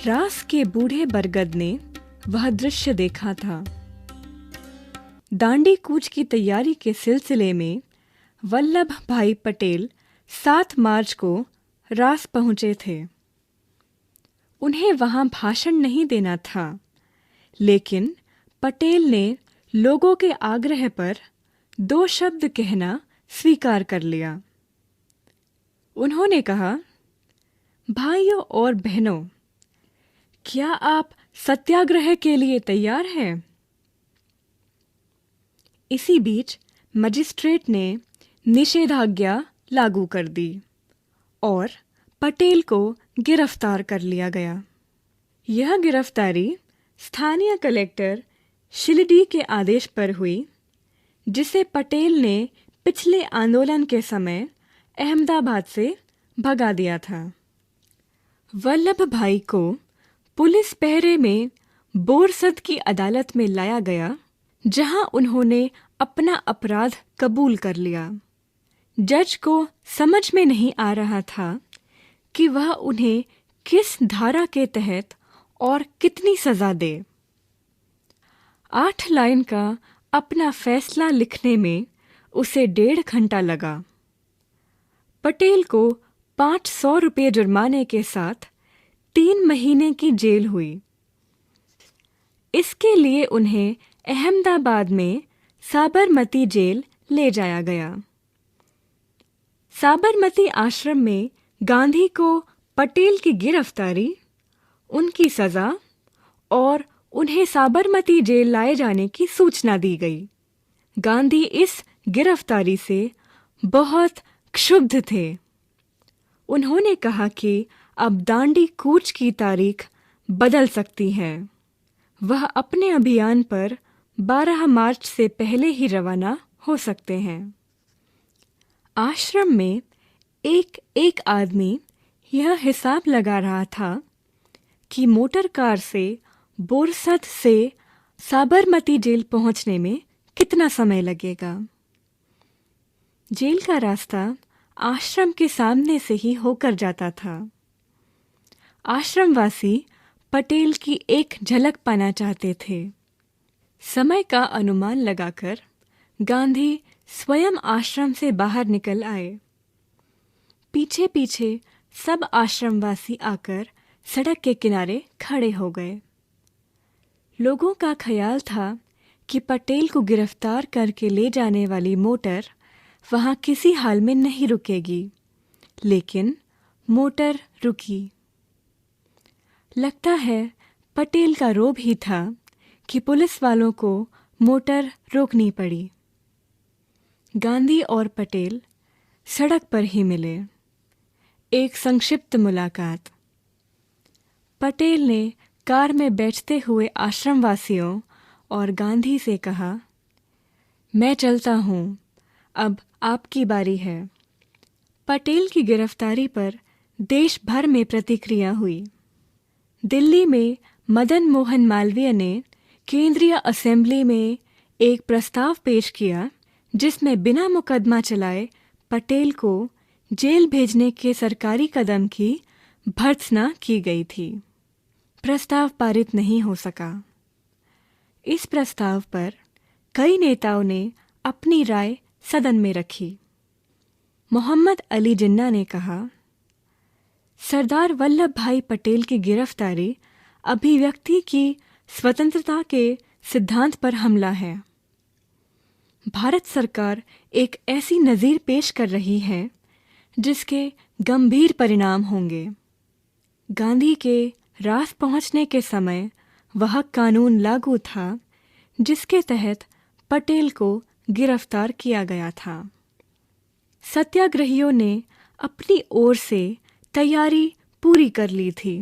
रास के बूढ़े बरगद ने वह दृश्य देखा था। दांडी कूच की तैयारी के सिलसिले में वल्लभ भाई पटेल 7 मार्च को रास पहुंचे थे। उन्हें वहां भाषण नहीं देना था, लेकिन पटेल ने लोगों के आग्रह पर 2 शब्द कहना स्वीकार कर लिया। उन्होंने कहा, भाइयों और बहनों, क्या आप सत्याग्रह के लिए तैयार हैं? इसी बीच मजिस्ट्रेट ने निषेधाज्ञा लागू कर दी और पटेल को गिरफ्तार कर लिया गया। यह गिरफ्तारी स्थानीय कलेक्टर शिलडी के आदेश पर हुई, जिसे पटेल ने पिछले आंदोलन के समय अहमदाबाद से भगा दिया था। वल्लभ भाई को पुलिस पहरे में बोरसद की अदालत में लाया गया, जहां उन्होंने अपना अपराध कबूल कर लिया। जज को समझ में नहीं आ रहा था कि वह उन्हें किस धारा के तहत और कितनी सजा दे। 8 लाइन का अपना फैसला लिखने में उसे 1.5 घंटा लगा। पटेल को 500 रुपये जुर्माने के साथ 3 महीने की जेल हुई। इसके लिए उन्हें अहमदाबाद में साबरमती जेल ले जाया गया। साबरमती आश्रम में गांधी को पटेल की गिरफ्तारी, उनकी सजा और उन्हें साबरमती जेल लाए जाने की सूचना दी गई। गांधी इस गिरफ्तारी से बहुत क्षुब्ध थे। उन्होंने कहा कि अब दांडी कूच की तारीख बदल सकती है। वह अपने अभियान पर 12 मार्च से पहले ही रवाना हो सकते हैं। आश्रम में एक आदमी यह हिसाब लगा रहा था कि मोटर कार से बोरसद से साबरमती जेल पहुंचने में कितना समय लगेगा। जेल का रास्ता आश्रम के सामने से ही होकर जाता था। आश्रमवासी पटेल की एक झलक पाना चाहते थे। समय का अनुमान लगाकर गांधी स्वयं आश्रम से बाहर निकल आए। पीछे पीछे सब आश्रमवासी आकर सड़क के किनारे खड़े हो गए। लोगों का ख्याल था कि पटेल को गिरफ्तार करके ले जाने वाली मोटर वहां किसी हाल में नहीं रुकेगी, लेकिन मोटर रुकी। लगता है पटेल का रोब ही था कि पुलिस वालों को मोटर रोकनी पड़ी। गांधी और पटेल सड़क पर ही मिले। एक संक्षिप्त मुलाकात। पटेल ने कार में बैठते हुए आश्रमवासियों और गांधी से कहा, मैं चलता हूँ, अब आपकी बारी है। पटेल की गिरफ्तारी पर देश भर में प्रतिक्रिया हुई। दिल्ली में मदन मोहन मालवीय ने केंद्रीय असेंबली में एक प्रस्ताव पेश किया, जिसमें बिना मुकदमा चलाए पटेल को जेल भेजने के सरकारी कदम की भर्त्सना की गई थी। प्रस्ताव पारित नहीं हो सका। इस प्रस्ताव पर कई नेताओं ने अपनी राय सदन में रखी। मोहम्मद अली जिन्ना ने कहा, सरदार वल्लभ भाई पटेल की गिरफ्तारी अभिव्यक्ति की स्वतंत्रता के सिद्धांत पर हमला है। भारत सरकार एक ऐसी नज़ीर पेश कर रही है जिसके गंभीर परिणाम होंगे। गांधी के रास पहुंचने के समय वह कानून लागू था जिसके तहत पटेल को गिरफ्तार किया गया था। सत्याग्रहियों ने अपनी ओर से तैयारी पूरी कर ली थी।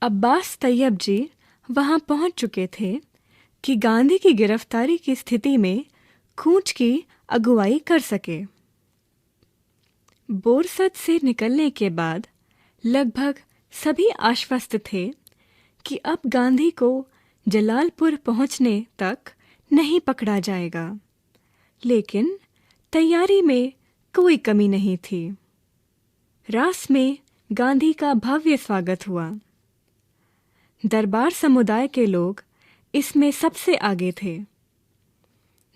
अब्बास तैयब जी वहां पहुंच चुके थे कि गांधी की गिरफ्तारी की स्थिति में कूच की अगुवाई कर सके। बोरसद से निकलने के बाद लगभग सभी आश्वस्त थे कि अब गांधी को जलालपुर पहुंचने तक नहीं पकड़ा जाएगा, लेकिन तैयारी में कोई कमी नहीं थी। रास में गांधी का भव्य स्वागत हुआ। दरबार समुदाय के लोग इसमें सबसे आगे थे।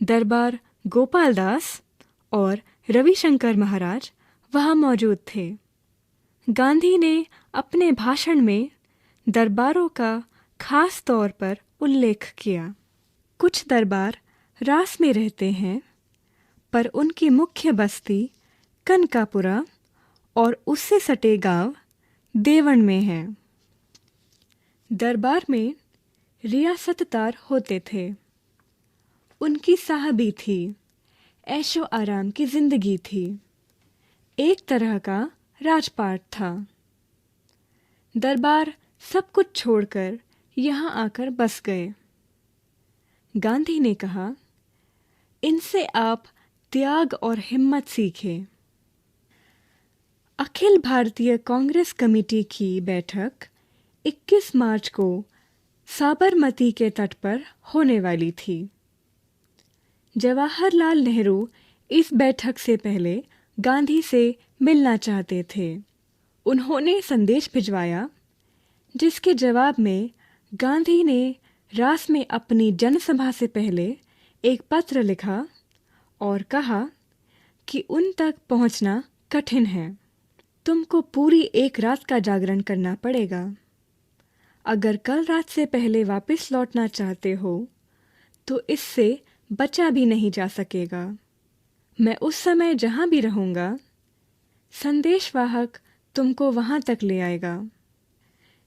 दरबार गोपाल दास और रविशंकर महाराज वहाँ मौजूद थे। गांधी ने अपने भाषण में दरबारों का खास तौर पर उल्लेख किया। कुछ दरबार रास में रहते हैं, पर उनकी मुख्य बस्ती कनकापुरा और उससे सटे गांव देवण में है। दरबार में रियासतदार होते थे। उनकी साहबी थी, ऐशो आराम की जिंदगी थी, एक तरह का राजपाट था। दरबार सब कुछ छोड़कर यहाँ आकर बस गए। गांधी ने कहा, इनसे आप त्याग और हिम्मत सीखें। अखिल भारतीय कांग्रेस कमेटी की बैठक 21 मार्च को साबरमती के तट पर होने वाली थी। जवाहरलाल नेहरू इस बैठक से पहले गांधी से मिलना चाहते थे। उन्होंने संदेश भिजवाया, जिसके जवाब में गांधी ने रास में अपनी जनसभा से पहले एक पत्र लिखा और कहा कि उन तक पहुंचना कठिन है। तुमको पूरी एक रात का जागरण करना पड़ेगा। अगर कल रात से पहले वापस लौटना चाहते हो तो इससे बचा भी नहीं जा सकेगा। मैं उस समय जहाँ भी रहूँगा, संदेशवाहक तुमको वहाँ तक ले आएगा।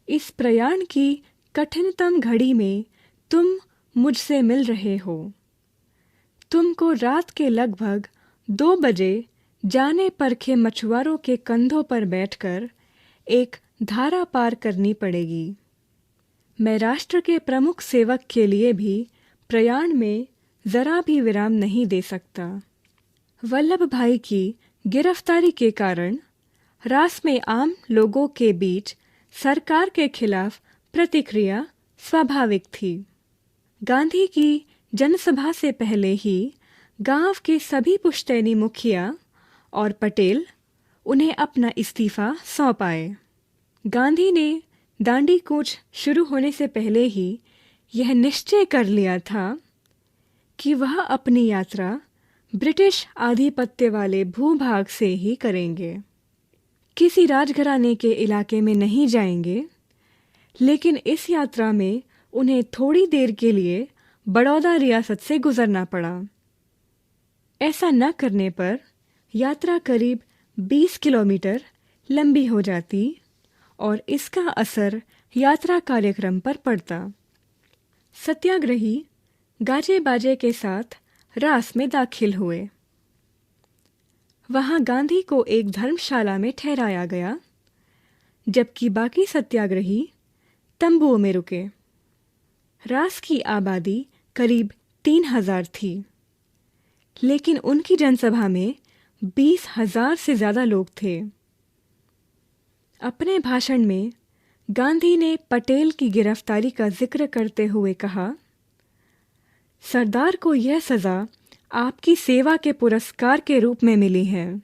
इस प्रयाण की कठिनतम घड़ी में तुम मुझसे मिल रहे हो। तुमको रात के लगभग 2 बजे जाने परखे मछुआरों के कंधों पर बैठकर एक धारा पार करनी पड़ेगी। मैं राष्ट्र के प्रमुख सेवक के लिए भी प्रयाण में जरा भी विराम नहीं दे सकता। वल्लभ भाई की गिरफ्तारी के कारण रास में आम लोगों के बीच सरकार के खिलाफ प्रतिक्रिया स्वाभाविक थी। गांधी की जनसभा से पहले ही गांव के सभी पुश्तैनी मुखिया और पटेल उन्हें अपना इस्तीफा सौंप आए। गांधी ने दांडी कूच शुरू होने से पहले ही यह निश्चय कर लिया था कि वह अपनी यात्रा ब्रिटिश आधिपत्य वाले भूभाग से ही करेंगे। किसी राजघराने के इलाके में नहीं जाएंगे, लेकिन इस यात्रा में उन्हें थोड़ी देर के लिए बड़ौदा रियासत से गुजरना पड़ा। ऐसा न करने पर यात्रा करीब 20 किलोमीटर लंबी हो जाती और इसका असर यात्रा कार्यक्रम पर पड़ता। सत्याग्रही गाजे बाजे के साथ रास में दाखिल हुए। वहां गांधी को एक धर्मशाला में ठहराया गया, जबकि बाकी सत्याग्रही तंबुओं में रुके। रास की आबादी करीब 3000 थी, लेकिन उनकी जनसभा में 20,000 से ज़्यादा लोग थे। अपने भाषण में गांधी ने पटेल की गिरफ्तारी का जिक्र करते हुए कहा, सरदार को यह सज़ा आपकी सेवा के पुरस्कार के रूप में मिली है।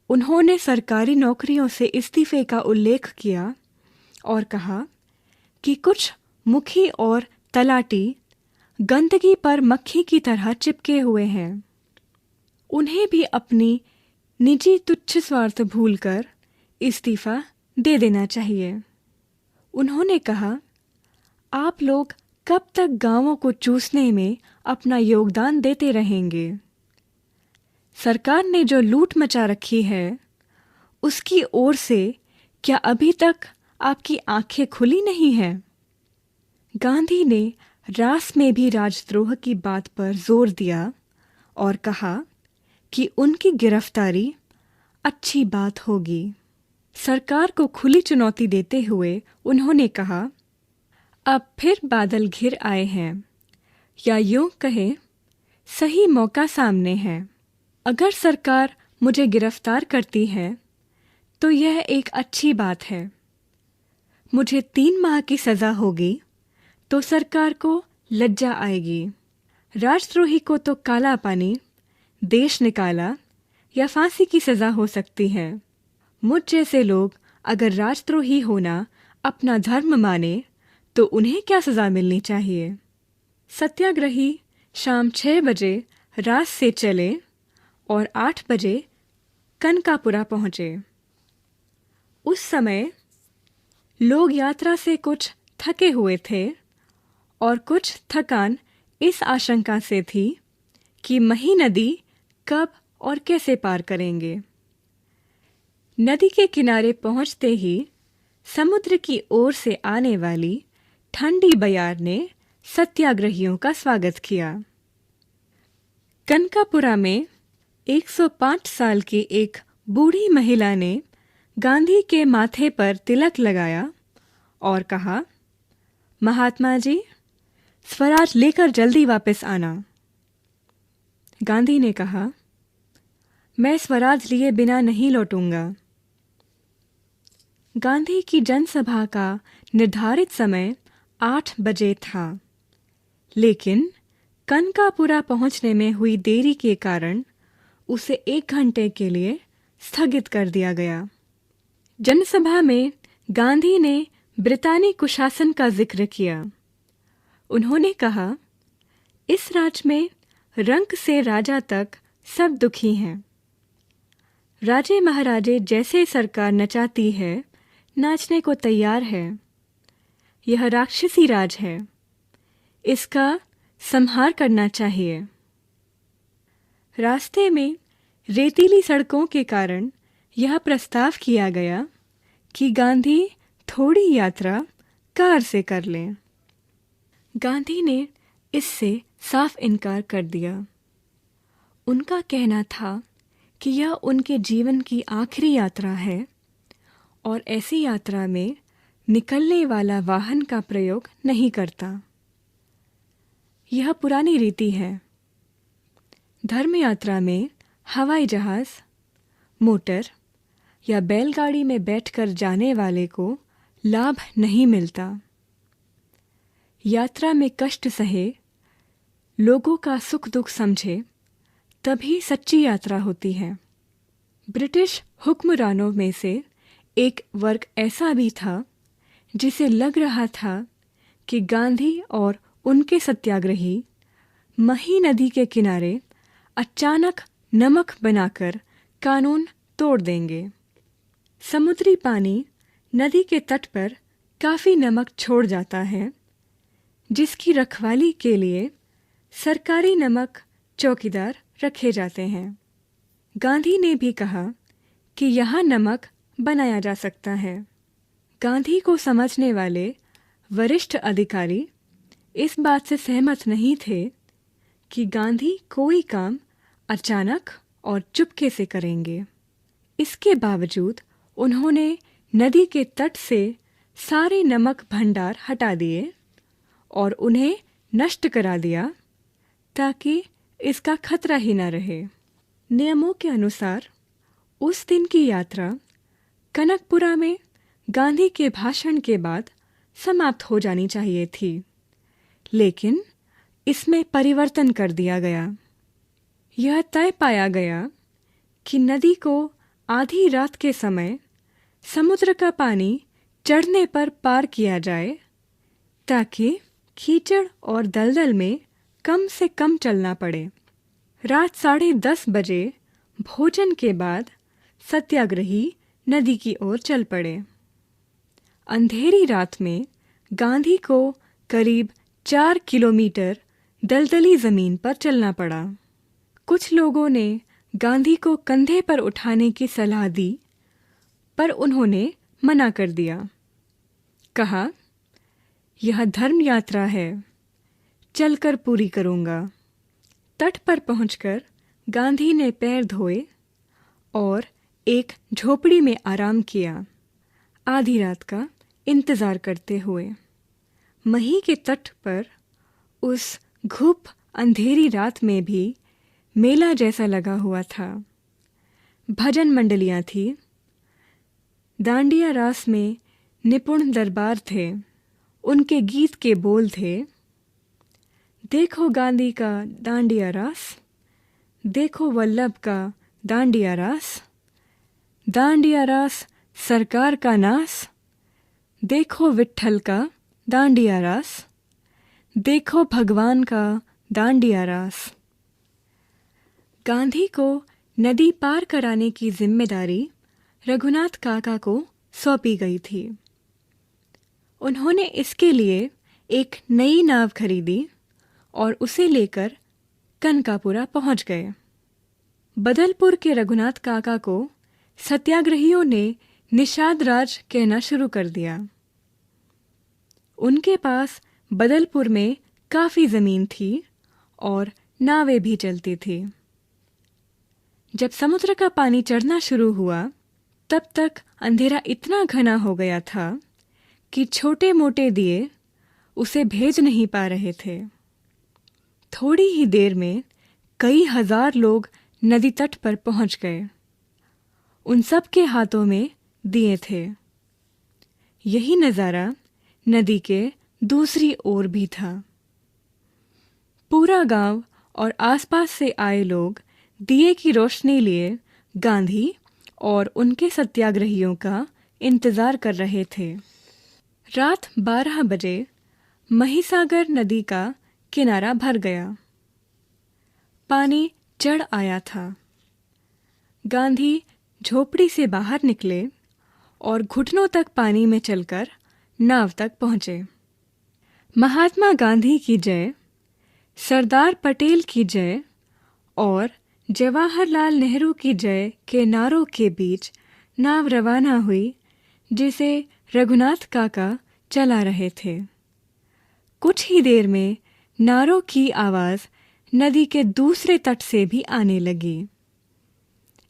उन्होंने सरकारी नौकरियों से इस्तीफे का उल्लेख किया और कहा कि कुछ मुखी और तलाटी गंदगी पर मक्खी की तरह चिपके हुए हैं। उन्हें भी अपनी निजी तुच्छ स्वार्थ भूलकर इस्तीफा दे देना चाहिए। उन्होंने कहा, आप लोग कब तक गांवों को चूसने में अपना योगदान देते रहेंगे? सरकार ने जो लूट मचा रखी है, उसकी ओर से क्या अभी तक आपकी आंखें खुली नहीं हैं? गांधी ने रास में भी राजद्रोह की बात पर जोर दिया और कहा कि उनकी गिरफ्तारी अच्छी बात होगी। सरकार को खुली चुनौती देते हुए उन्होंने कहा, अब फिर बादल घिर आए हैं, या यूं कहें सही मौका सामने है। अगर सरकार मुझे गिरफ्तार करती है तो यह एक अच्छी बात है। मुझे 3 माह की सज़ा होगी तो सरकार को लज्जा आएगी। राजद्रोही को तो काला पानी, देश निकाला या फांसी की सज़ा हो सकती है। मुझ जैसे लोग अगर राजद्रोही होना अपना धर्म माने तो उन्हें क्या सज़ा मिलनी चाहिए। सत्याग्रही शाम 6 बजे रात से चले और 8 बजे कनकापुरा पहुँचे। उस समय लोग यात्रा से कुछ थके हुए थे और कुछ थकान इस आशंका से थी कि मही नदी कब और कैसे पार करेंगे। नदी के किनारे पहुंचते ही समुद्र की ओर से आने वाली ठंडी बयार ने सत्याग्रहियों का स्वागत किया। कनकापुरा में 105 साल की एक बूढ़ी महिला ने गांधी के माथे पर तिलक लगाया और कहा, महात्मा जी, स्वराज लेकर जल्दी वापस आना। गांधी ने कहा, मैं स्वराज लिए बिना नहीं लौटूंगा। गांधी की जनसभा का निर्धारित समय 8 बजे था, लेकिन कनकापुरा पहुंचने में हुई देरी के कारण उसे 1 घंटे के लिए स्थगित कर दिया गया। जनसभा में गांधी ने ब्रितानी कुशासन का जिक्र किया। उन्होंने कहा, इस राज्य में रंक से राजा तक सब दुखी हैं। राजे महाराजे जैसे सरकार नचाती है, नाचने को तैयार है। यह राक्षसी राज है, इसका संहार करना चाहिए। रास्ते में रेतीली सड़कों के कारण यह प्रस्ताव किया गया कि गांधी थोड़ी यात्रा कार से कर लें। गांधी ने इससे साफ इनकार कर दिया। उनका कहना था कि यह उनके जीवन की आखिरी यात्रा है और ऐसी यात्रा में निकलने वाला वाहन का प्रयोग नहीं करता। यह पुरानी रीति है। धर्म यात्रा में हवाई जहाज, मोटर या बैलगाड़ी में बैठकर जाने वाले को लाभ नहीं मिलता। यात्रा में कष्ट सहे, लोगों का सुख दुख समझे, तभी सच्ची यात्रा होती है। ब्रिटिश हुक्मरानों में से एक वर्ग ऐसा भी था जिसे लग रहा था कि गांधी और उनके सत्याग्रही मही नदी के किनारे अचानक नमक बनाकर कानून तोड़ देंगे। समुद्री पानी नदी के तट पर काफ़ी नमक छोड़ जाता है, जिसकी रखवाली के लिए सरकारी नमक चौकीदार रखे जाते हैं। गांधी ने भी कहा कि यहाँ नमक बनाया जा सकता है। गांधी को समझने वाले वरिष्ठ अधिकारी इस बात से सहमत नहीं थे कि गांधी कोई काम अचानक और चुपके से करेंगे। इसके बावजूद उन्होंने नदी के तट से सारे नमक भंडार हटा दिए और उन्हें नष्ट करा दिया ताकि इसका खतरा ही न रहे। नियमों के अनुसार उस दिन की यात्रा कनकपुरा में गांधी के भाषण के बाद समाप्त हो जानी चाहिए थी, लेकिन इसमें परिवर्तन कर दिया गया। यह तय पाया गया कि नदी को आधी रात के समय समुद्र का पानी चढ़ने पर पार किया जाए ताकि कीचड़ और दलदल में कम से कम चलना पड़े। रात 10:30 बजे भोजन के बाद सत्याग्रही नदी की ओर चल पड़े। अंधेरी रात में गांधी को करीब 4 किलोमीटर दलदली ज़मीन पर चलना पड़ा। कुछ लोगों ने गांधी को कंधे पर उठाने की सलाह दी, पर उन्होंने मना कर दिया। कहा, यह धर्म यात्रा है, चलकर पूरी करूँगा। तट पर पहुंचकर गांधी ने पैर धोए और एक झोपड़ी में आराम किया, आधी रात का इंतज़ार करते हुए। मही के तट पर उस घुप अंधेरी रात में भी मेला जैसा लगा हुआ था। भजन मंडलियाँ थी। दांडिया रास में निपुण दरबार थे। उनके गीत के बोल थे, देखो गांधी का दांडिया रास, देखो वल्लभ का दांडिया रास, दांडिया रास सरकार का नास, देखो विट्ठल का दांडिया रास, देखो भगवान का दांडिया रास। गांधी को नदी पार कराने की जिम्मेदारी रघुनाथ काका को सौंपी गई थी। उन्होंने इसके लिए एक नई नाव खरीदी और उसे लेकर कनकापुरा पहुंच गए। बदलपुर के रघुनाथ काका को सत्याग्रहियों ने निषाद राज कहना शुरू कर दिया। उनके पास बदलपुर में काफ़ी ज़मीन थी और नावें भी चलती थी। जब समुद्र का पानी चढ़ना शुरू हुआ तब तक अंधेरा इतना घना हो गया था कि छोटे मोटे दिए उसे भेज नहीं पा रहे थे। थोड़ी ही देर में कई हजार लोग नदी तट पर पहुंच गए। उन सब के हाथों में दिए थे। यही नज़ारा नदी के दूसरी ओर भी था। पूरा गांव और आसपास से आए लोग दिए की रोशनी लिए गांधी और उनके सत्याग्रहियों का इंतज़ार कर रहे थे। रात 12 बजे महिसागर नदी का किनारा भर गया। पानी चढ़ आया था। गांधी झोपड़ी से बाहर निकले और घुटनों तक पानी में चलकर नाव तक पहुँचे। महात्मा गांधी की जय, सरदार पटेल की जय और जवाहरलाल नेहरू की जय के नारों के बीच नाव रवाना हुई, जिसे रघुनाथ काका चला रहे थे। कुछ ही देर में नारों की आवाज़ नदी के दूसरे तट से भी आने लगी।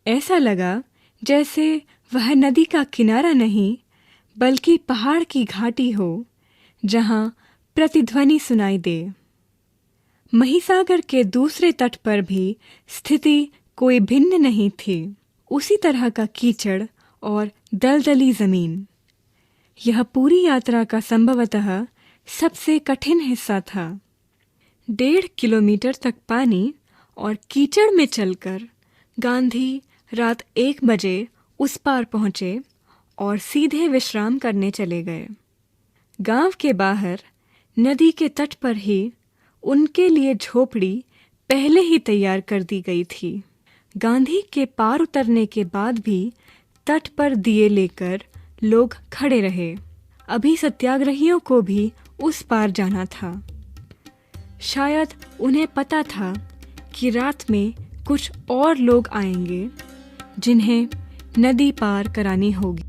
ऐसा लगा जैसे वह नदी का किनारा नहीं बल्कि पहाड़ की घाटी हो, जहां प्रतिध्वनि सुनाई दे। महिसागर के दूसरे तट पर भी स्थिति कोई भिन्न नहीं थी। उसी तरह का कीचड़ और दलदली जमीन। यह पूरी यात्रा का संभवतः सबसे कठिन हिस्सा था। 1.5 किलोमीटर तक पानी और कीचड़ में चलकर गांधी रात 1 बजे उस पार पहुंचे और सीधे विश्राम करने चले गए। गांव के बाहर नदी के तट पर ही उनके लिए झोपड़ी पहले ही तैयार कर दी गई थी। गांधी के पार उतरने के बाद भी तट पर दिए लेकर लोग खड़े रहे। अभी सत्याग्रहियों को भी उस पार जाना था। शायद उन्हें पता था कि रात में कुछ और लोग आएंगे जिन्हें नदी पार करानी होगी।